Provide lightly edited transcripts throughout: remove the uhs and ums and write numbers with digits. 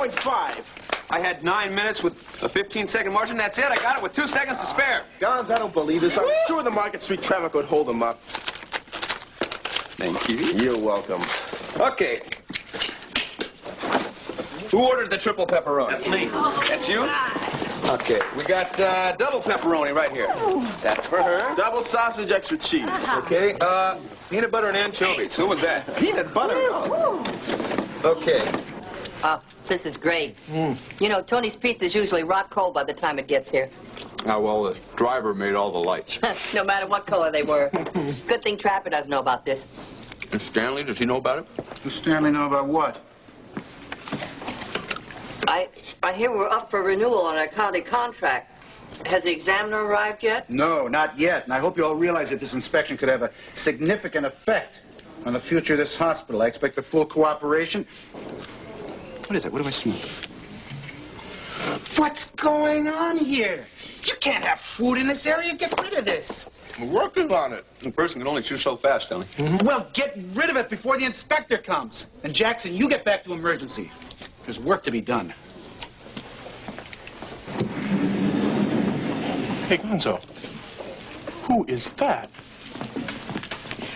1.5. I had 9 minutes with a 15-second margin. That's it. I got it with 2 seconds to spare. Gonzo, I don't believe this. I'm sure the Market Street traffic would hold them up. Thank you. You're welcome. Okay. Who ordered the triple pepperoni? That's me. That's you? Okay. We got double pepperoni right here. That's for her. Double sausage, extra cheese. Okay. Peanut butter and anchovies. Who was that? Peanut butter. Okay. This is great. You know, Tony's pizza's usually rock cold by the time it gets here. Well, the driver made all the lights. No matter what color they were. Good thing Trapper doesn't know about this. And Stanley, does he know about it? Does Stanley know about what? I hear we're up for renewal on our county contract. Has the examiner arrived yet? No, not yet. And I hope you all realize that this inspection could have a significant effect on the future of this hospital. I expect the full cooperation. What is it? What do I smell? What's going on here? You can't have food in this area. Get rid of this. We're working on it. A person can only chew so fast, Stanley. Well, get rid of it before the inspector comes. And Jackson, you get back to emergency. There's work to be done. Hey, Gonzo, who is that?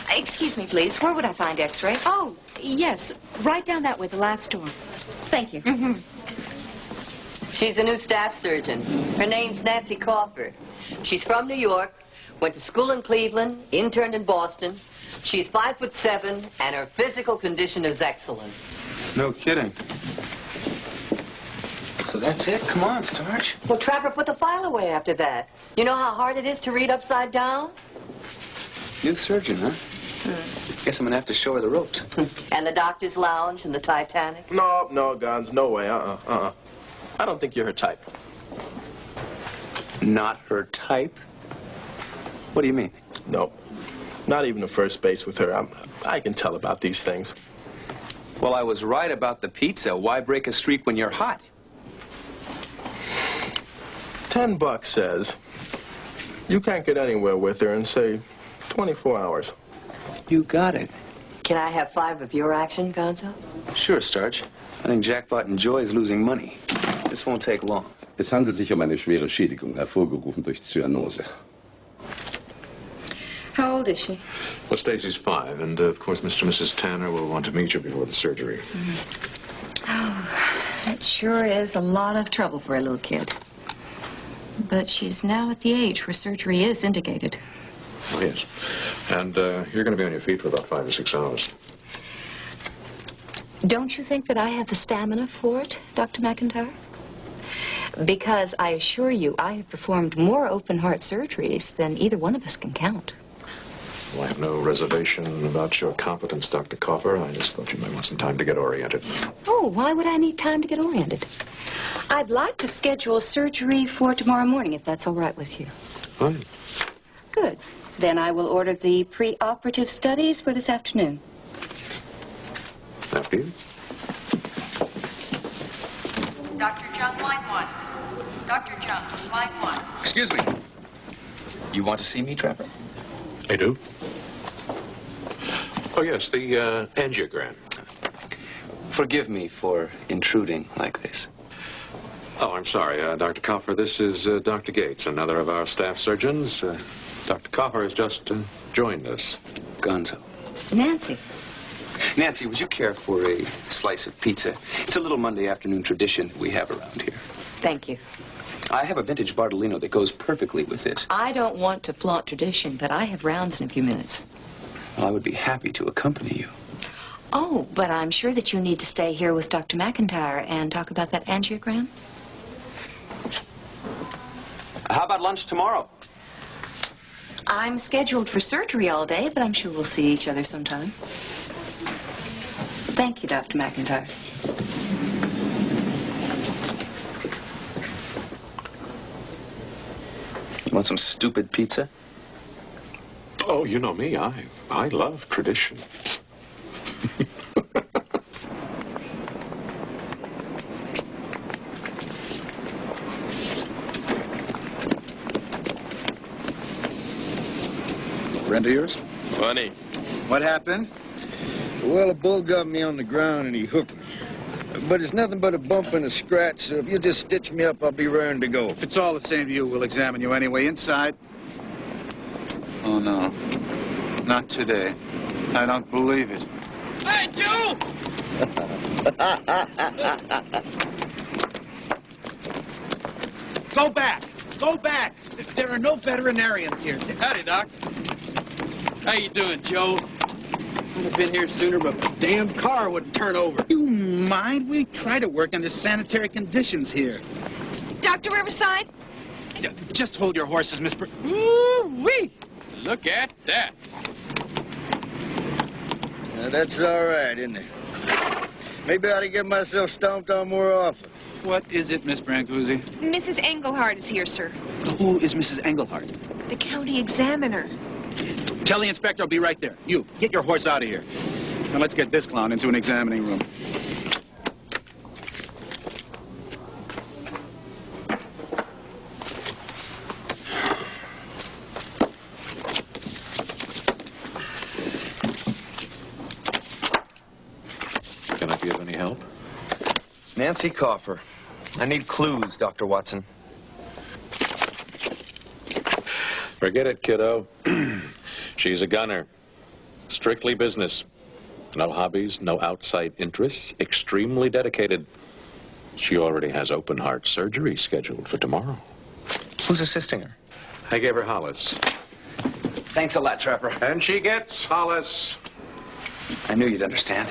Excuse me, please. Where would I find X-ray? Oh, yes. Right down that way, the last door. Thank you. She's the new staff surgeon. Her name's Nancy Coffer. She's from New York, went to school in Cleveland, interned in Boston. She's 5'7", and her physical condition is excellent. No kidding. So that's it? Come on, Starch. Well, Trapper put the file away after that. You know how hard it is to read upside down? New surgeon, huh? Guess I'm gonna have to show her the ropes. And the doctor's lounge and the Titanic? No, Gonzo, no way. I don't think you're her type. Not her type? What do you mean? No, not even the first base with her. I can tell about these things. Well, I was right about the pizza. Why break a streak when you're hot? $10 says you can't get anywhere with her in, say, 24 hours. You got it. Can I have 5 of your action, Gonzo? Sure, Starch. I think Jackpot enjoys losing money. This won't take long. Es handelt sich eine schwere Schädigung, hervorgerufen durch Zyanose. How old is she? Well, Stacy's 5, and of course, Mr. and Mrs. Tanner will want to meet you before the surgery. Oh, it sure is a lot of trouble for a little kid. But she's now at the age where surgery is indicated. Oh, yes. And you're going to be on your feet for about 5 or 6 hours. Don't you think that I have the stamina for it, Dr. McIntyre? Because I assure you, I have performed more open-heart surgeries than either one of us can count. Well, I have no reservation about your competence, Dr. Coffer. I just thought you might want some time to get oriented. Oh, why would I need time to get oriented? I'd like to schedule surgery for tomorrow morning, if that's all right with you. Fine. Good. Then I will order the pre-operative studies for this afternoon. After you. Dr. Jung, line 1. Dr. Jung, line 1. Excuse me. You want to see me, Trapper? I do. Oh, yes, the angiogram. Forgive me for intruding like this. Oh, I'm sorry, Dr. Coffer. This is Dr. Gates, another of our staff surgeons. Dr. Coffer has just joined us. Gonzo. Nancy. Nancy, would you care for a slice of pizza? It's a little Monday afternoon tradition we have around here. Thank you. I have a vintage Bartolino that goes perfectly with this. I don't want to flaunt tradition, but I have rounds in a few minutes. Well, I would be happy to accompany you. Oh, but I'm sure that you need to stay here with Dr. McIntyre and talk about that angiogram. How about lunch tomorrow? I'm scheduled for surgery all day, but I'm sure we'll see each other sometime. Thank you, Dr. McIntyre. You want some stupid pizza? Oh, you know me. I love tradition. Friend of yours? Funny. What happened? Well, a bull got me on the ground and he hooked me. But it's nothing but a bump and a scratch, so if you just stitch me up, I'll be raring to go. If it's all the same to you, we'll examine you anyway. Inside. Oh, no. Not today. I don't believe it. Hey, Joe! Go back. Go back. There are no veterinarians here. Howdy, Doc. How you doing, Joe? I'd have been here sooner, but the damn car wouldn't turn over. You mind? We try to work under sanitary conditions here. Dr. Riverside? Just hold your horses, Miss Ooh-wee! Look at that. Now, that's all right, isn't it? Maybe I ought to get myself stomped on more often. What is it, Miss Brancusi? Mrs. Englehart is here, sir. Who is Mrs. Englehart? The county examiner. Tell the inspector I'll be right there. You, get your horse out of here. Now let's get this clown into an examining room. Can I be of any help? Nancy Coffer. I need clues, Dr. Watson. Forget it, kiddo. She's a gunner. Strictly business. No hobbies, no outside interests. Extremely dedicated. She already has open heart surgery scheduled for tomorrow. Who's assisting her? I gave her Hollis. Thanks a lot, Trapper. And she gets Hollis. I knew you'd understand.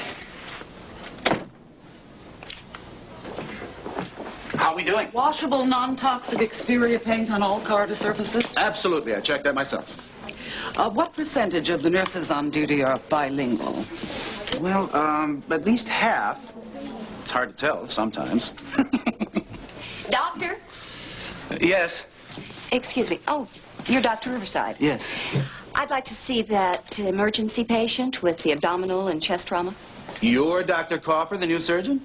How are we doing? Washable, non-toxic exterior paint on all corridor surfaces? Absolutely. I checked that myself. What percentage of the nurses on duty are bilingual? Well, at least half. It's hard to tell sometimes. Doctor? Yes. Excuse me. Oh, you're Dr. Riverside. Yes. I'd like to see that emergency patient with the abdominal and chest trauma. You're Dr. Coffer, the new surgeon?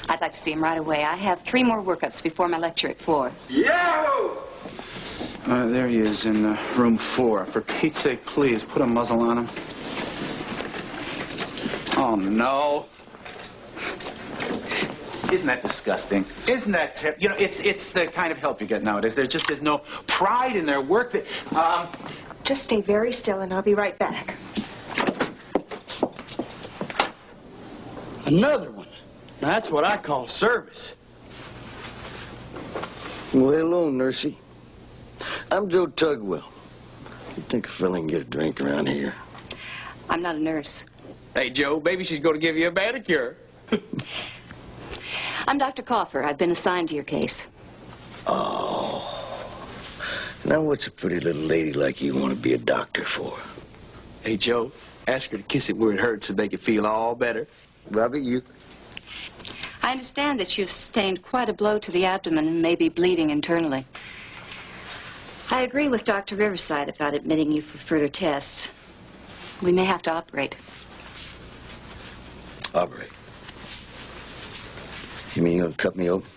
I'd like to see him right away. I have 3 more workups before my lecture at 4. Yo! There he is in room 4. For Pete's sake, please, put a muzzle on him. Oh, no. Isn't that disgusting? Isn't that terrible? You know, it's the kind of help you get nowadays. There's no pride in their work. Just stay very still and I'll be right back. Another one. Now, that's what I call service. Well, hello, Nursey. I'm Joe Tugwell. You think a fella can get a drink around here? I'm not a nurse. Hey, Joe, maybe she's going to give you a manicure. I'm Dr. Coffer. I've been assigned to your case. Oh. Now what's a pretty little lady like you want to be a doctor for? Hey, Joe, ask her to kiss it where it hurts and make it feel all better. Robbie, you... I understand that you've sustained quite a blow to the abdomen and may be bleeding internally. I agree with Dr. Riverside about admitting you for further tests. We may have to operate. Operate? You mean you're gonna cut me open?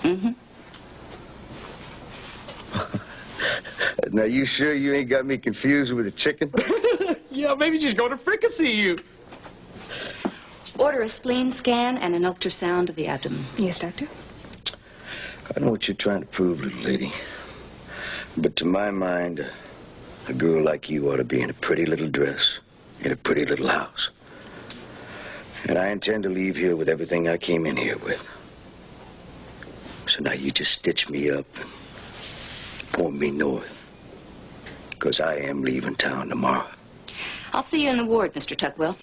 Mm-hmm. Now, you sure you ain't got me confused with a chicken? Yeah, maybe she's going to fricassee you. Order a spleen scan and an ultrasound of the abdomen. Yes, doctor? I know what you're trying to prove, little lady. But to my mind, a girl like you ought to be in a pretty little dress, in a pretty little house. And I intend to leave here with everything I came in here with. So now you just stitch me up and point me north. Because I am leaving town tomorrow. I'll see you in the ward, Mr. Tugwell.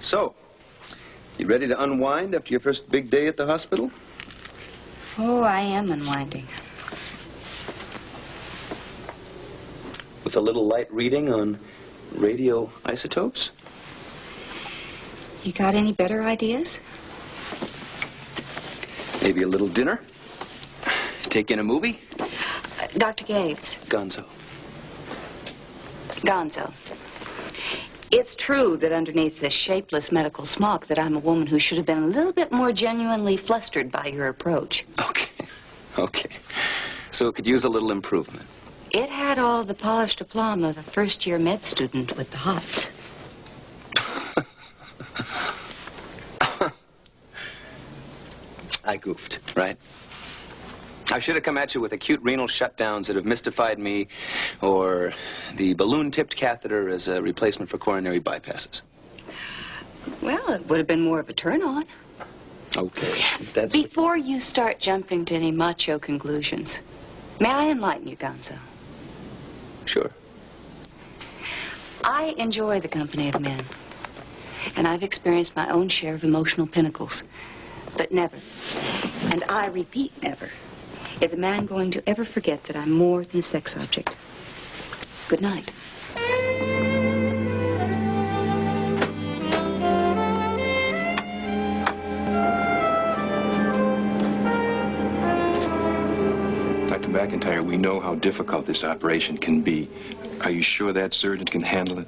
So, you ready to unwind after your first big day at the hospital? Oh, I am unwinding. With a little light reading on radioisotopes? You got any better ideas? Maybe a little dinner? Take in a movie? Dr. Gates. Gonzo. Gonzo, it's true that underneath this shapeless medical smock that I'm a woman who should have been a little bit more genuinely flustered by your approach. Okay. So it could use a little improvement. It had all the polished aplomb of a first-year med student with the hots. I goofed, right? I should have come at you with acute renal shutdowns that have mystified me, or the balloon-tipped catheter as a replacement for coronary bypasses. Well, it would have been more of a turn-on. Okay, that's... Before you start jumping to any macho conclusions, may I enlighten you, Gonzo? Sure. I enjoy the company of men, and I've experienced my own share of emotional pinnacles. But never, and I repeat never, is a man going to ever forget that I'm more than a sex object. Good night. Dr. McIntyre, we know how difficult this operation can be. Are you sure that surgeon can handle it?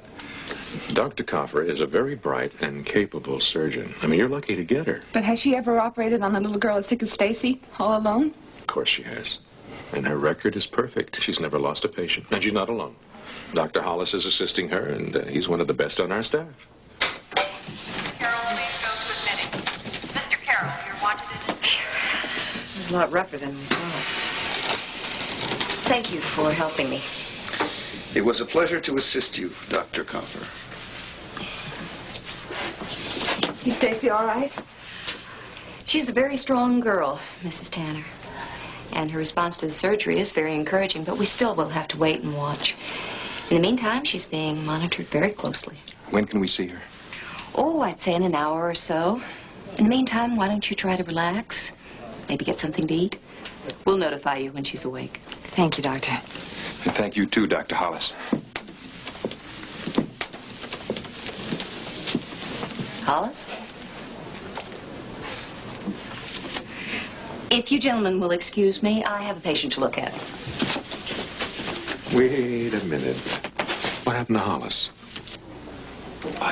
Dr. Coffer is a very bright and capable surgeon. I mean, you're lucky to get her. But has she ever operated on a little girl as sick as Stacy, all alone? Of course she has. And her record is perfect. She's never lost a patient. And she's not alone. Dr. Hollis is assisting her, and he's one of the best on our staff. Mr. Carroll, please go to admitting. Mr. Carroll, you're wanted in... It was a lot rougher than we thought. Thank you for helping me. It was a pleasure to assist you, Dr. Coffer. Is Stacy all right? She's a very strong girl, Mrs. Tanner. And her response to the surgery is very encouraging, but we still will have to wait and watch. In the meantime, she's being monitored very closely. When can we see her? Oh, I'd say in an hour or so. In the meantime, why don't you try to relax? Maybe get something to eat? We'll notify you when she's awake. Thank you, Doctor. And thank you, too, Dr. Hollis. Hollis? If you gentlemen will excuse me, I have a patient to look at. Wait a minute. What happened to Hollis?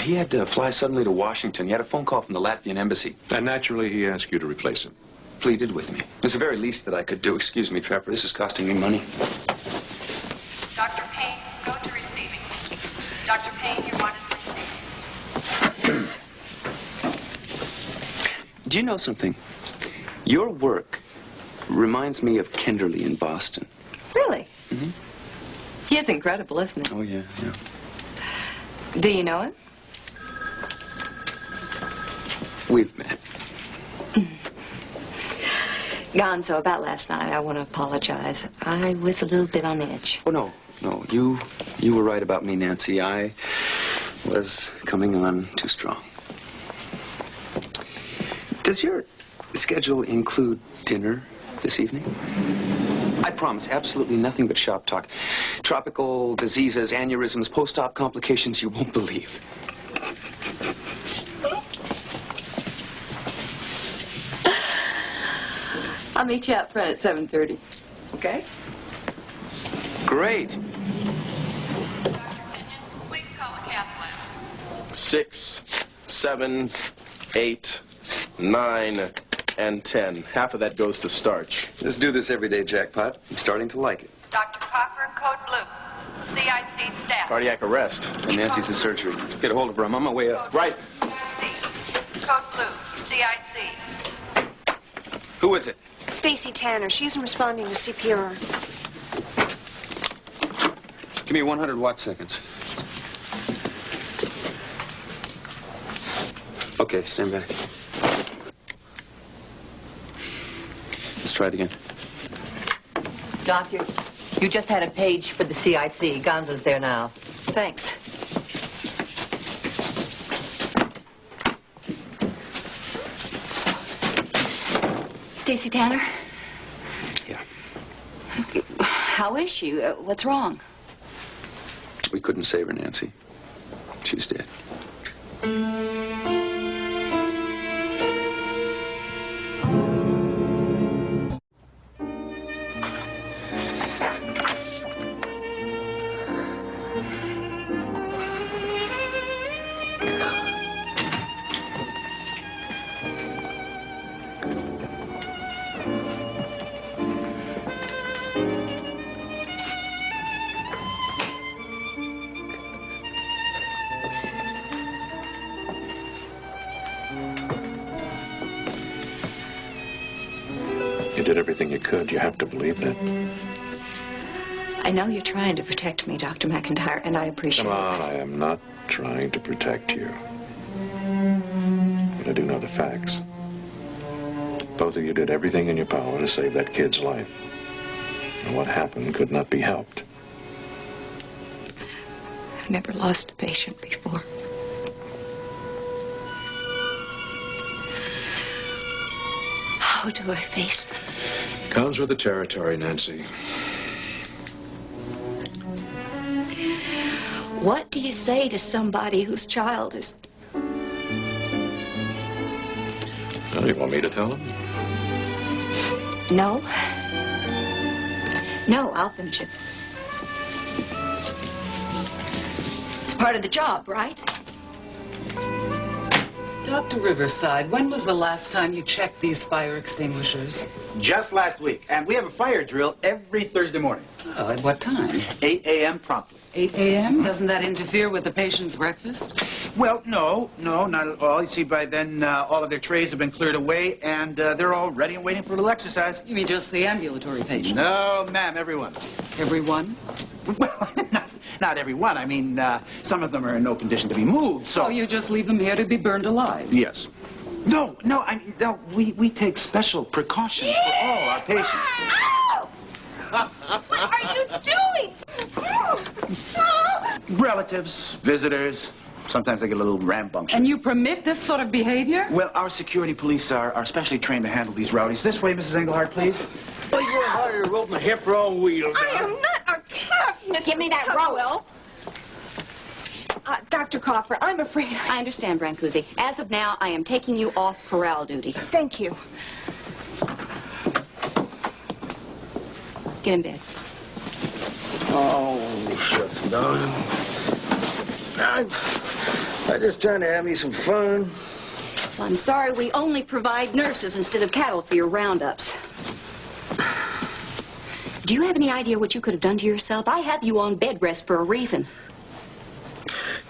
He had to fly suddenly to Washington. He had a phone call from the Latvian embassy. And naturally, he asked you to replace him. Pleaded with me. It was the very least that I could do. Excuse me, Trapper. This is costing me money. Dr. Payne, go to receiving. Dr. Payne, you're wanted receiving. Do you know something? Your work reminds me of Kinderly in Boston. Really? Mm-hmm. He is incredible, isn't he? Oh, yeah. Do you know him? We've met. Gonzo, about last night, I want to apologize. I was a little bit on edge. Oh, no. You were right about me, Nancy. I was coming on too strong. Does your schedule include dinner this evening? I promise, absolutely nothing but shop talk. Tropical diseases, aneurysms, post-op complications you won't believe. I'll meet you out front at 7:30. Okay? Great. Please call the cath lab. 6, 7, 8, 9, and 10. Half of that goes to starch. Let's do this every day, Jackpot. I'm starting to like it. Dr. Coffer, code blue. CIC staff. Cardiac arrest. And Nancy's in surgery. Get a hold of her. I'm on my way up. Right. Code blue. CIC. Who is it? Stacy Tanner. She isn't responding to CPR. Give me 100 watt seconds. Okay, stand back. Let's try it again. Doctor, you just had a page for the CIC. Gonzo's there now. Thanks. Stacy Tanner? Yeah. How is she? What's wrong? We couldn't save her, Nancy. She's dead. You did everything you could. You have to believe that. I know you're trying to protect me, Dr. McIntyre, and I appreciate Come on, I am not trying to protect you. But I do know the facts. Both of you did everything in your power to save that kid's life. And what happened could not be helped. I've never lost a patient before. How do I face them? Comes with the territory, Nancy. What do you say to somebody whose child is... Oh, you want me to tell him? No. No, I'll finish it. It's part of the job, right? Dr. Riverside, when was the last time you checked these fire extinguishers? Just last week. And we have a fire drill every Thursday morning. Oh, at what time? 8 a.m. promptly. 8 a.m.? Doesn't that interfere with the patient's breakfast? Well, no, not at all. You see, by then, all of their trays have been cleared away, and they're all ready and waiting for a little exercise. You mean just the ambulatory patient? No, ma'am, everyone. Everyone? Well, not everyone. I mean, some of them are in no condition to be moved, so... Oh, you just leave them here to be burned alive? Yes. No, we take special precautions for all our patients. Ow! What are you doing? Relatives, visitors, sometimes they get a little rambunctious. And you permit this sort of behavior? Well, our security police are specially trained to handle these rowdies. This way, Mrs. Englehart, please. Well, you're harder to rope my hip wrong wheel. I am not a calf, Miss Give me that rope. Dr. Coffer, I'm afraid I understand, Brancusi. As of now, I am taking you off corral duty. Thank you. Get in bed. Oh, shucks, darling. I'm just trying to have me some fun. Well, I'm sorry we only provide nurses instead of cattle for your roundups. Do you have any idea what you could have done to yourself? I have you on bed rest for a reason.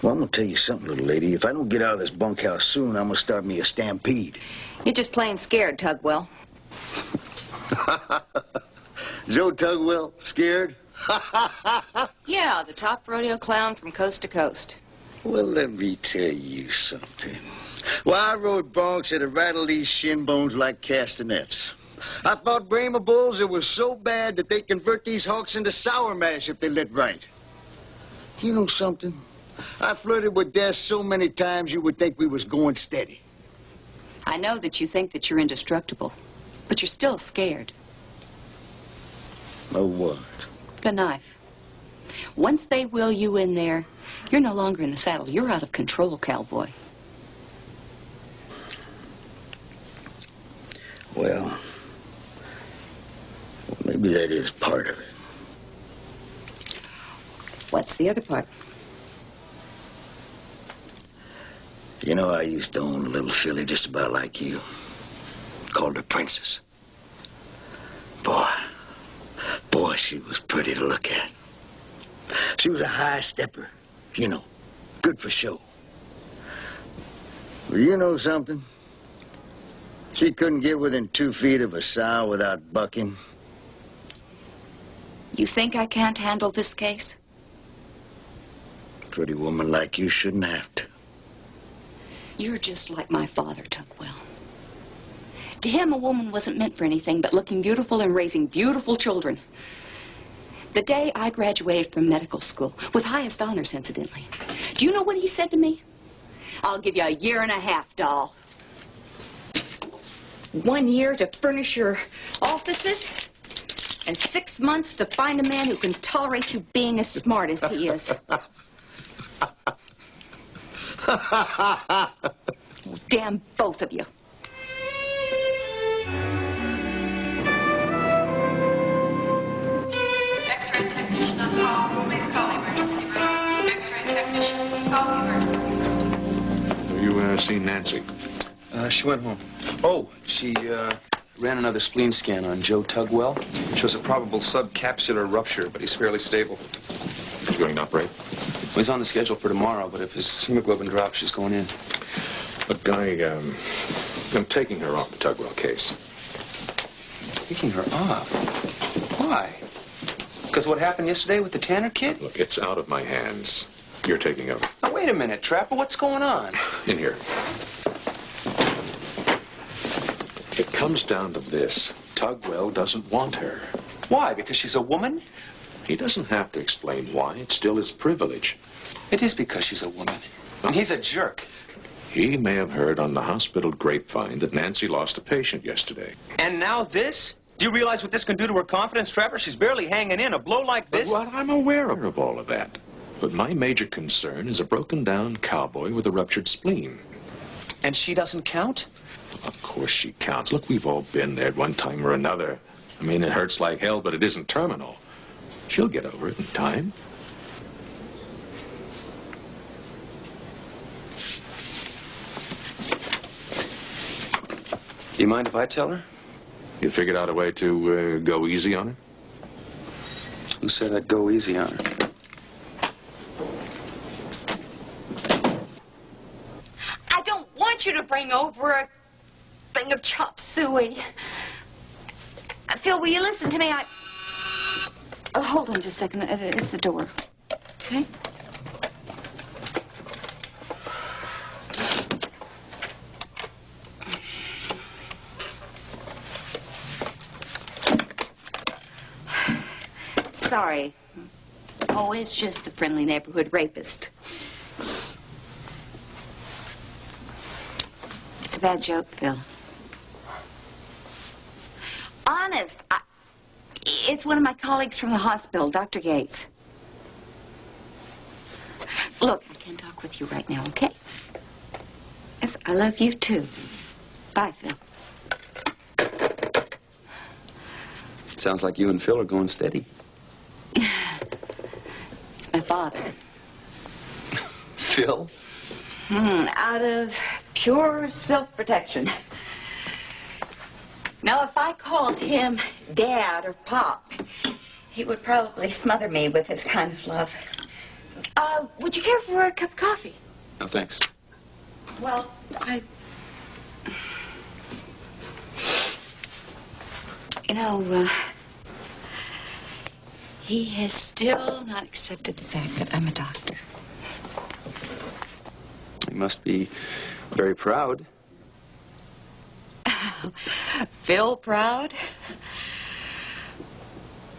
Well, I'm gonna tell you something, little lady. If I don't get out of this bunkhouse soon, I'm gonna start me a stampede. You're just plain scared, Tugwell. Joe Tugwell, scared? Yeah, the top rodeo clown from coast to coast. Well, let me tell you something. Well, I rode broncs that'd rattle these shin bones like castanets. I fought Brahma bulls that were so bad that they'd convert these hawks into sour mash if they lit right. You know something? I flirted with death so many times you would think we was going steady. I know that you think that you're indestructible, but you're still scared. Of what? The knife. Once they wheel you in there, you're no longer in the saddle. You're out of control, cowboy. Well, maybe that is part of it. What's the other part? You know, I used to own a little filly just about like you. Called her Princess. Boy, she was pretty to look at. She was a high stepper, you know, good for show. Well, you know something? She couldn't get within 2 feet of a sow without bucking. You think I can't handle this case? Pretty woman like you shouldn't have to. You're just like my father, Tugwell. To him, a woman wasn't meant for anything but looking beautiful and raising beautiful children. The day I graduated from medical school, with highest honors, incidentally, do you know what he said to me? I'll give you 1.5 years, doll. 1 year to furnish your offices, and 6 months to find a man who can tolerate you being as smart as he is. Damn both of you. X-ray technician on call. Please call the emergency room. X-ray technician, call the emergency room. Have you seen Nancy? She went home. Oh, she ran another spleen scan on Joe Tugwell. Shows a probable subcapsular rupture, but he's fairly stable. He's going to operate? Well, he's on the schedule for tomorrow, but if his hemoglobin drops, she's going in. Look, I'm taking her off the Tugwell case. Taking her off? Why? Because what happened yesterday with the Tanner kid? Look, it's out of my hands. You're taking over. Now, wait a minute, Trapper. What's going on? In here. It comes down to this. Tugwell doesn't want her. Why? Because she's a woman? He doesn't have to explain why. It's still his privilege. It is because she's a woman. And he's a jerk. He may have heard on the hospital grapevine that Nancy lost a patient yesterday. And now this? Do you realize what this can do to her confidence, Trapper? She's barely hanging in. A blow like this? Well, I'm aware of all of that. But my major concern is a broken-down cowboy with a ruptured spleen. And she doesn't count? Of course she counts. Look, we've all been there at one time or another. I mean, it hurts like hell, but it isn't terminal. She'll get over it in time. Do you mind if I tell her? You figured out a way to go easy on her? Who said I'd go easy on her? I don't want you to bring over a thing of chop suey. Phil, will you listen to me? Oh, hold on just a second. It's the door. Okay? Sorry. Oh, it's just the friendly neighborhood rapist. It's a bad joke, Phil. Honest, it's one of my colleagues from the hospital, Dr. Gates. Look, I can't talk with you right now, okay? Yes, I love you too. Bye, Phil. Sounds like you and Phil are going steady. It's my father. Phil? Out of pure self-protection. Now, if I called him Dad or Pop, he would probably smother me with his kind of love. Would you care for a cup of coffee? No, thanks. Well, You know, he has still not accepted the fact that I'm a doctor. You must be very proud. Phil proud?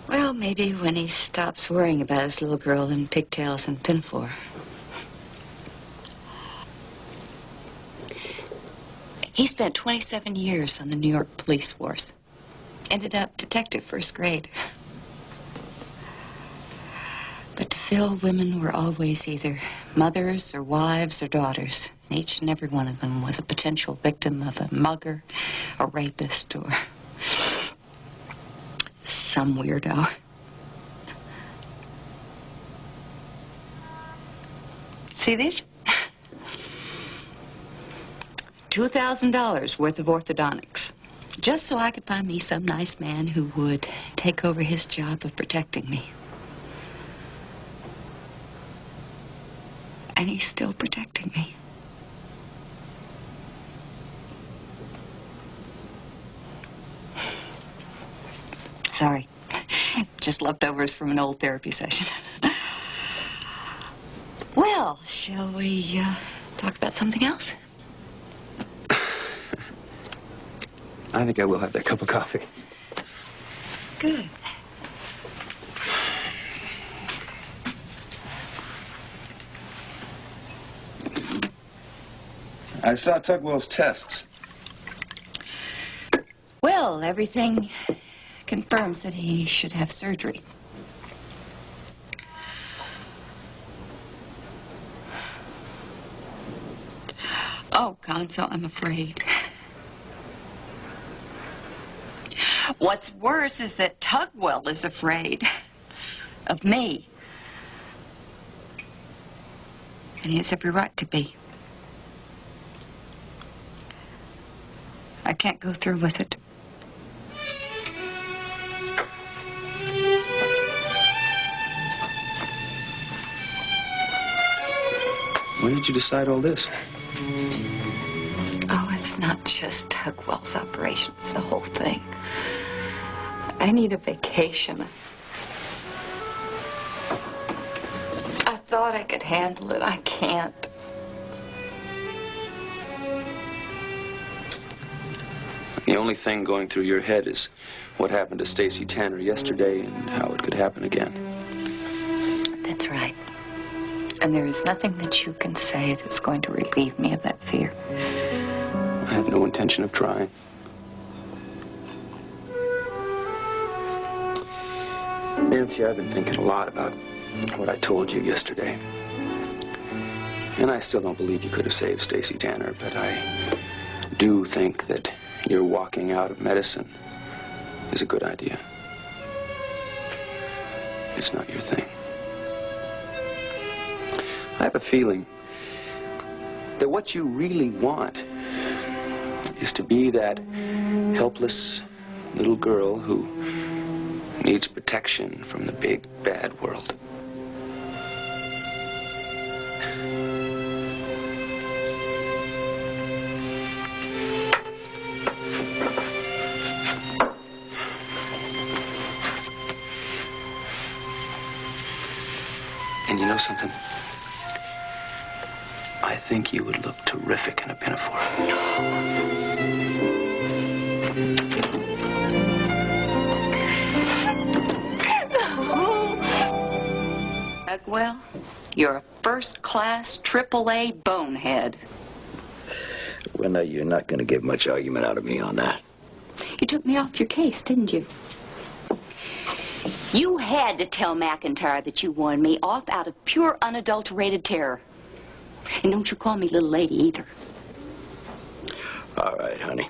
Well, maybe when he stops worrying about his little girl in pigtails and pinafore. He spent 27 years on the New York police force. Ended up detective first grade. But to Phil, women were always either mothers or wives or daughters. And each and every one of them was a potential victim of a mugger, a rapist, or some weirdo. See these? $2,000 worth of orthodontics. Just so I could find me some nice man who would take over his job of protecting me. And he's still protecting me. Sorry. Just leftovers from an old therapy session. Well, shall we talk about something else? I think I will have that cup of coffee. Good. I saw Tugwell's tests. Well, everything confirms that he should have surgery. Oh, Gonzo, I'm afraid. What's worse is that Tugwell is afraid of me. And he has every right to be. I can't go through with it. When did you decide all this? Oh, it's not just Tugwell's operation. It's the whole thing. I need a vacation. I thought I could handle it. I can't. The only thing going through your head is what happened to Stacy Tanner yesterday and how it could happen again. That's right. And there is nothing that you can say that's going to relieve me of that fear. I have no intention of trying. Nancy, I've been thinking a lot about what I told you yesterday. And I still don't believe you could have saved Stacy Tanner, but I do think that your walking out of medicine is a good idea. It's not your thing. I have a feeling that what you really want is to be that helpless little girl who needs protection from the big, bad world. And you know something? I think you would look terrific in a pinafore. Tugwell, you're a first-class AAA bonehead. Well, now, you're not going to get much argument out of me on that. You took me off your case, didn't you? You had to tell McIntyre that you won me off out of pure, unadulterated terror. And don't you call me little lady either. All right, honey.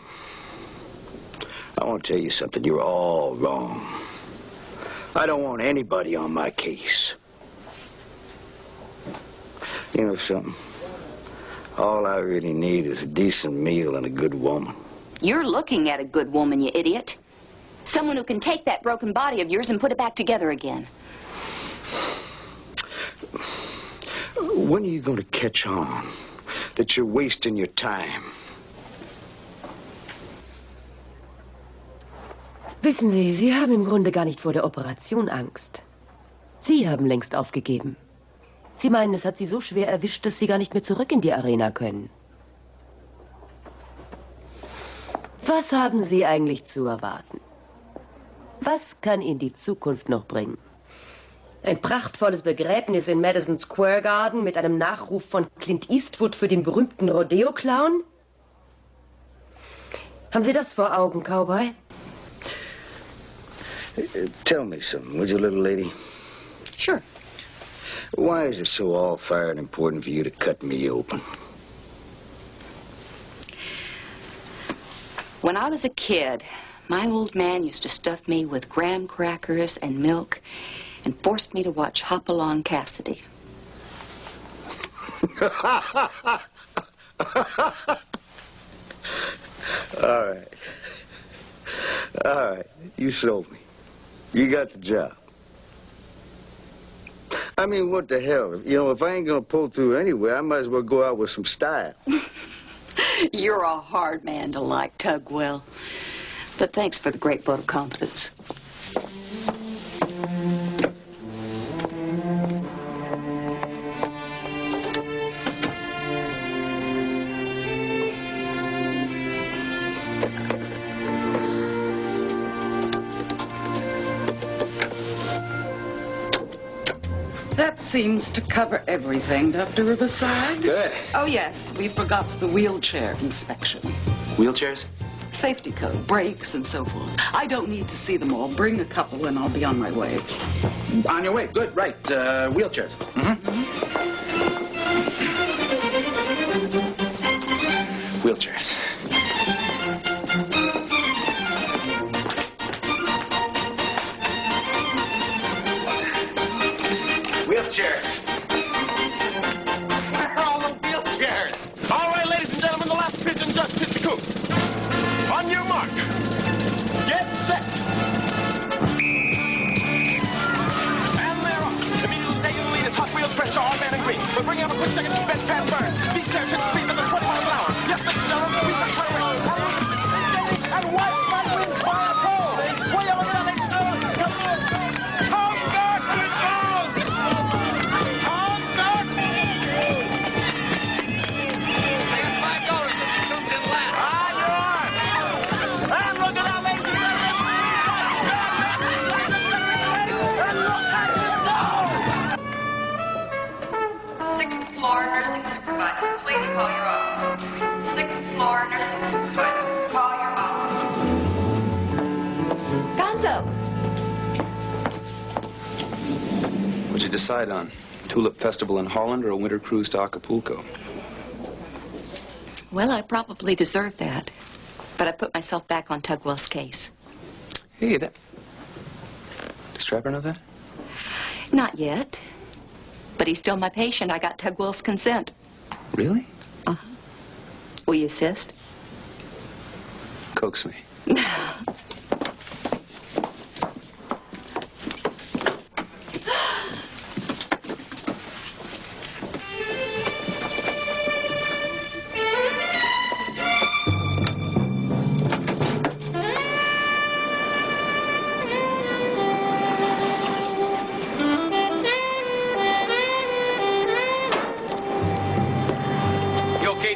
I want to tell you something. You're all wrong. I don't want anybody on my case. You know something? All I really need is a decent meal and a good woman. You're looking at a good woman, you idiot. Someone who can take that broken body of yours and put it back together again. When are you going to catch on that you're wasting your time? Wissen Sie, Sie haben im Grunde gar nicht vor der Operation Angst. Sie haben längst aufgegeben. Sie meinen, es hat Sie so schwer erwischt, dass Sie gar nicht mehr zurück in die Arena können. Was haben Sie eigentlich zu erwarten? Was kann Ihnen die Zukunft noch bringen? Ein prachtvolles Begräbnis in Madison Square Garden mit einem Nachruf von Clint Eastwood für den berühmten Rodeo-Clown? Haben Sie das vor Augen, Cowboy? Tell me something, would you, little lady? Sure. Why is it so all-fired important for you to cut me open? When I was a kid, my old man used to stuff me with graham crackers and milk and forced me to watch Hopalong Cassidy. All right. All right. You sold me. You got the job. I mean, what the hell? You know, if I ain't gonna pull through anyway, I might as well go out with some style. You're a hard man to like, Tugwell. But thanks for the great vote of confidence. That seems to cover everything, Dr. Riverside. Good. Oh, yes, we forgot the wheelchair inspection. Wheelchairs? Safety code, brakes, and so forth. I don't need to see them all. Bring a couple and I'll be on my way. On your way. Good, right. Wheelchairs. Wheelchairs. Wheelchairs. All the wheelchairs. All right, ladies and gentlemen, the last pigeon just hit the coop. On your mark. Get set. And they're off. Immediately taking the lead is Hot Wheels pressure, all man and green. We're bringing up a quick second to bed pan burn. These chairs hit speeds up to 20 miles an hour. Yes, ladies and gentlemen, we've got quite a race. And why wins by a pole? Will you look at that, ladies and floor nursing supervisor, please call your office. 6th floor nursing supervisor, call your office. Gonzo! What'd you decide on? Tulip Festival in Holland or a winter cruise to Acapulco? Well, I probably deserve that. But I put myself back on Tugwell's case. Hey, does Trapper know that? Not yet. But he's still my patient. I got Tugwell's consent. Really? Uh-huh. Will you assist? Coax me.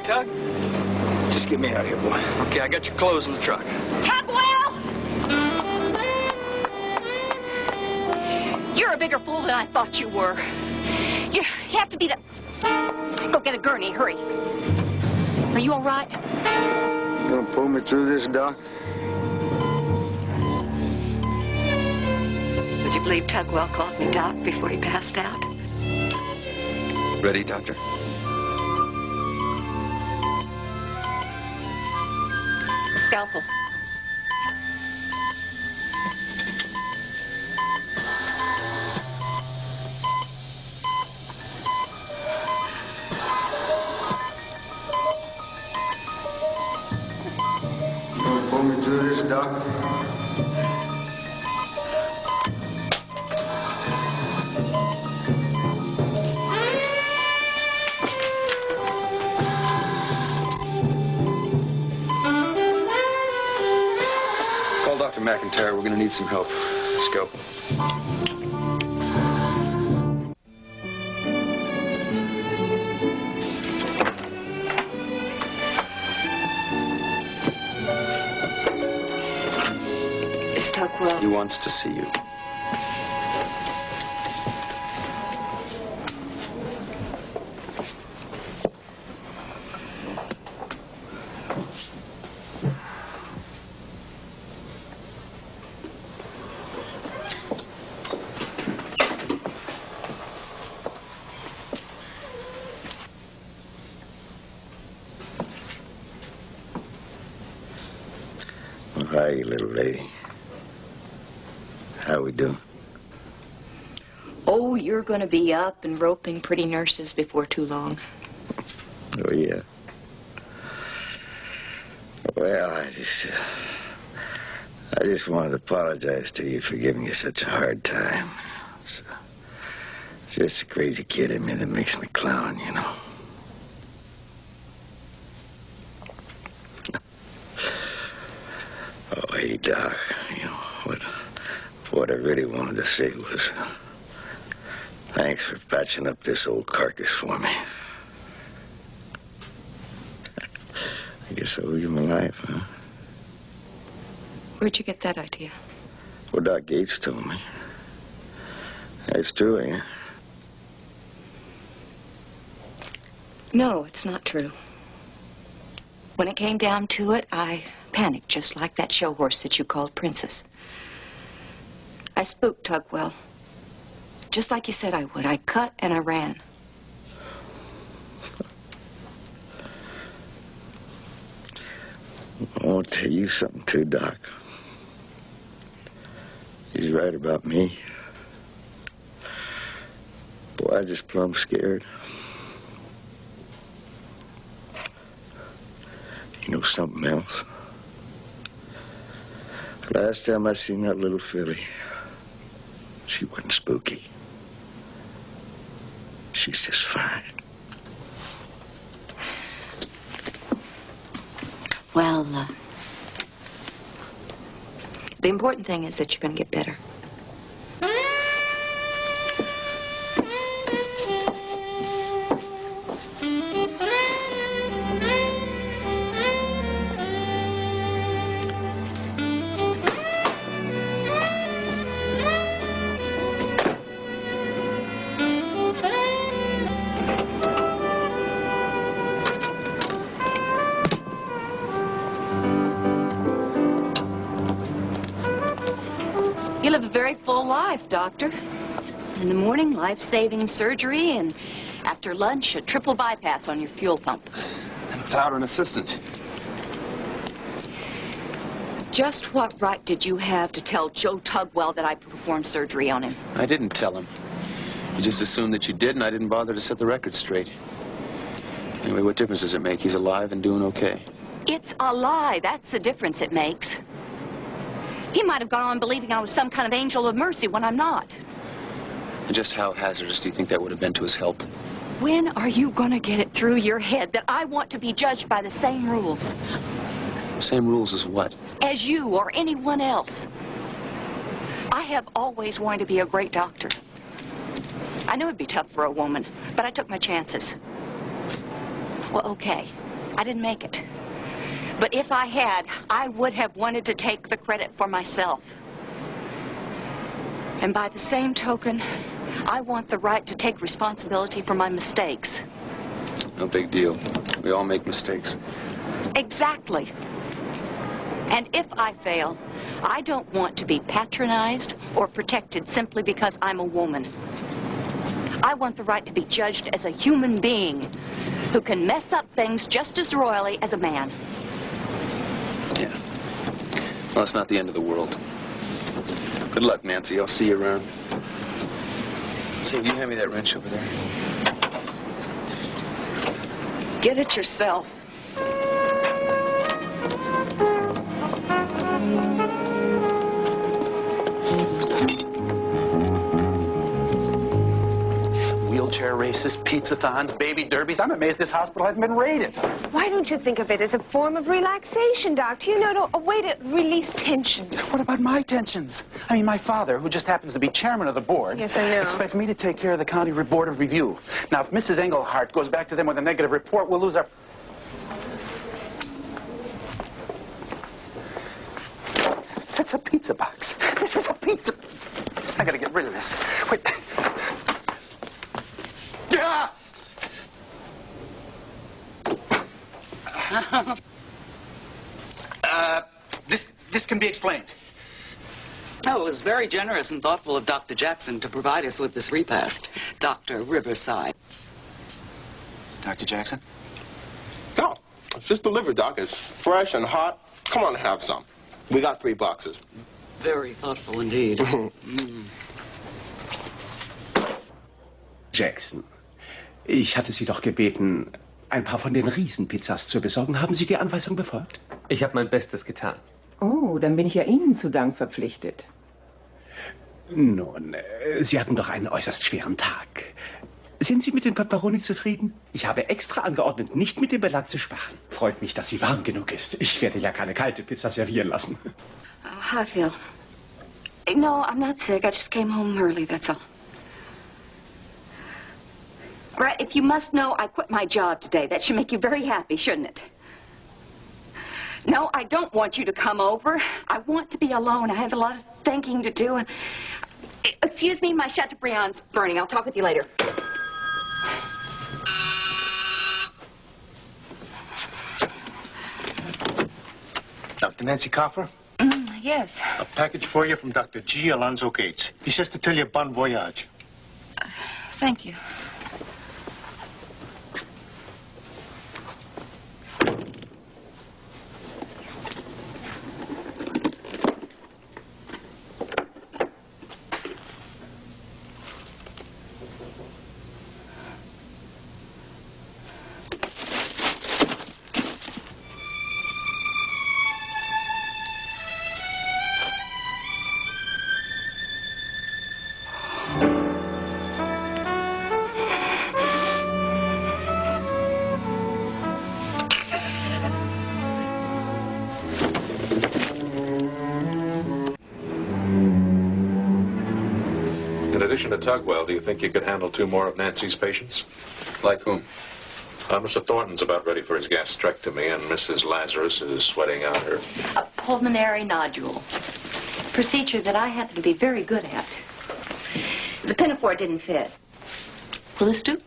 Tug? Just get me out of here, boy. Okay, I got your clothes in the truck. Tugwell! You're a bigger fool than I thought you were. You have to be the... Go get a gurney, hurry. Are you all right? You gonna pull me through this, Doc? Would you believe Tugwell called me Doc before he passed out? Ready, Doctor? Scalpel. You gonna pull me through this, Doc? Dr. McIntyre, we're going to need some help. Scalpel. Is Tugwell? He wants to see you. Hi, you little lady. How we doing? Oh, you're going to be up and roping pretty nurses before too long. Oh, yeah. Well, I just wanted to apologize to you for giving you such a hard time. It's just a crazy kid in me that makes me clown, you know. Oh, hey, Doc, you know, what I really wanted to say was, thanks for patching up this old carcass for me. I guess I owe you my life, huh? Where'd you get that idea? Well, Doc Gates told me. That's true, ain't it? No, it's not true. When it came down to it, I panicked just like that show horse that you called Princess. I spooked Tugwell. Just like you said I would. I cut and I ran. I want to tell you something, too, Doc. He's right about me. Boy, I just plumb scared. You know something else? Last time I seen that little filly, she wasn't spooky. She's just fine. Well, the important thing is that you're going to get better. full life, Doctor. In the morning, life-saving surgery, and after lunch, a triple bypass on your fuel pump. And without an assistant. Just what right did you have to tell Joe Tugwell that I performed surgery on him? I didn't tell him. You just assumed that you did, and I didn't bother to set the record straight. Anyway, what difference does it make? He's alive and doing okay. It's a lie. That's the difference it makes. He might have gone on believing I was some kind of angel of mercy when I'm not. And just how hazardous do you think that would have been to his health? When are you going to get it through your head that I want to be judged by the same rules? Same rules as what? As you or anyone else. I have always wanted to be a great doctor. I knew it'd be tough for a woman, but I took my chances. Well, okay, I didn't make it. But if I had, I would have wanted to take the credit for myself. And by the same token, I want the right to take responsibility for my mistakes. No big deal. We all make mistakes. Exactly. And if I fail, I don't want to be patronized or protected simply because I'm a woman. I want the right to be judged as a human being who can mess up things just as royally as a man. Yeah. Well, it's not the end of the world. Good luck, Nancy. I'll see you around. Say, will you hand me that wrench over there? Get it yourself. Wheelchair races, pizza-thons, baby derbies. I'm amazed this hospital hasn't been raided. Why don't you think of it as a form of relaxation, Doctor? You know, a way to release tensions. What about my tensions? I mean, my father, who just happens to be chairman of the board, Yes, I know. expects me to take care of the county board of review. Now, if Mrs. Englehart goes back to them with a negative report, we'll lose our... That's a pizza box. This is a pizza... I gotta get rid of this. Wait. Ah! This can be explained. Oh, it was very generous and thoughtful of Dr. Jackson to provide us with this repast. Dr. Riverside. Dr. Jackson? No, it's just delivered, Doc. It's fresh and hot. Come on, have some. We got 3 boxes. Very thoughtful indeed. Jackson, ich hatte Sie doch gebeten, ein paar von den Riesenpizzas zu besorgen. Haben Sie die Anweisung befolgt? Ich habe mein Bestes getan. Oh, dann bin ich ja Ihnen zu Dank verpflichtet. Nun, Sie hatten doch einen äußerst schweren Tag. Sind Sie mit den Pepperoni zufrieden? Ich habe extra angeordnet, nicht mit dem Belag zu sparen. Freut mich, dass sie warm genug ist. Ich werde ja keine kalte Pizza servieren lassen. How I feel? No, I'm not sick. I just came home early, that's all. Right, if you must know, I quit my job today. That should make you very happy, shouldn't it? No, I don't want you to come over. I want to be alone. I have a lot of thinking to do. And excuse me, my Chateaubriand's burning. I'll talk with you later. Dr. Nancy Coffer? Yes. A package for you from Dr. G. Alonzo Gates. He says to tell you bon voyage. Thank you. In addition to Tugwell, do you think you could handle 2 more of Nancy's patients? Like whom? Mr. Thornton's about ready for his gastrectomy, and Mrs. Lazarus is sweating out her... A pulmonary nodule. Procedure that I happen to be very good at. The pinafore didn't fit. Will this do?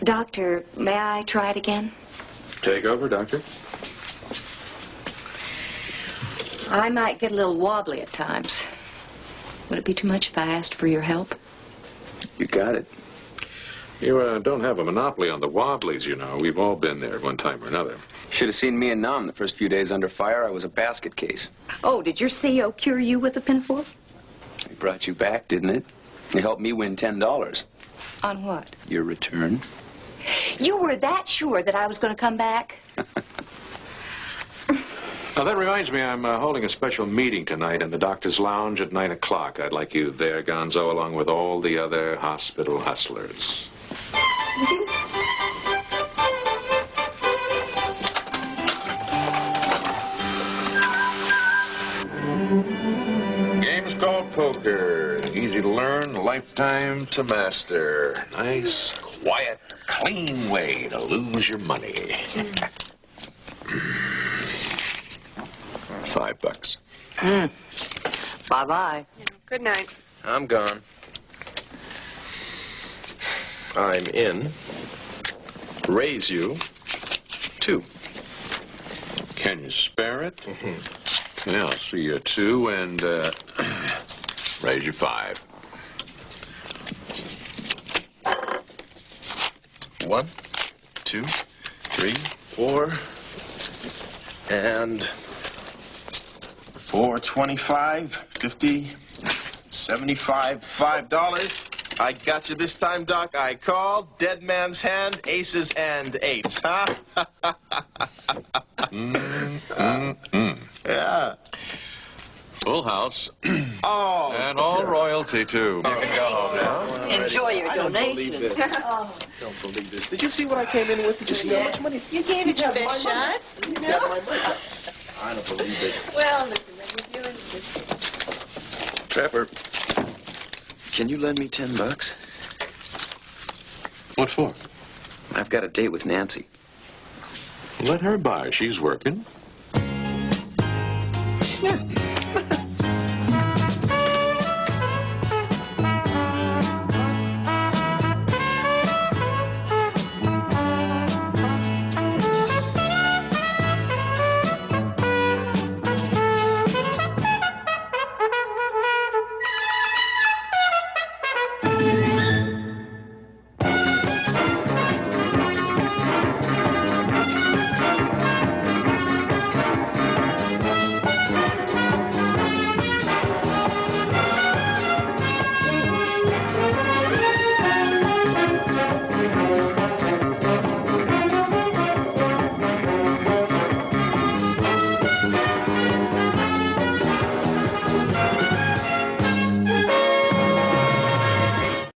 Doctor, may I try it again? Take over, Doctor. I might get a little wobbly at times. Would it be too much if I asked for your help? You got it. You don't have a monopoly on the wobblies, you know. We've all been there at one time or another. Should have seen me and Nam the first few days under fire. I was a basket case. Oh, did your CEO cure you with a pinafore? It brought you back, didn't it? You helped me win $10. On what? Your return. You were that sure that I was going to come back? Now, that reminds me, I'm holding a special meeting tonight in the doctor's lounge at 9 o'clock. I'd like you there, Gonzo, along with all the other hospital hustlers. Game's called poker. Easy to learn, lifetime to master. Nice, quiet, clean way to lose your money. $5. Bye-bye. Good night. I'm gone. I'm in. Raise you 2. Can you spare it? Yeah, I'll see you 2 and raise you 5. 1, 2, 3, 4, and 4, 25, 50, 75, $5. I got you this time, Doc. I called. Dead man's hand, aces and 8s, huh? Yeah. Full house. Oh. And all royalty, too. You can go home now. Enjoy your donation. Don't believe this. Did you see what I came in with? Did you see how much money? You gave it your best shot. I don't believe this. Well, listen, let me do it. Trapper, can you lend me $10? What for? I've got a date with Nancy. Let her buy. She's working.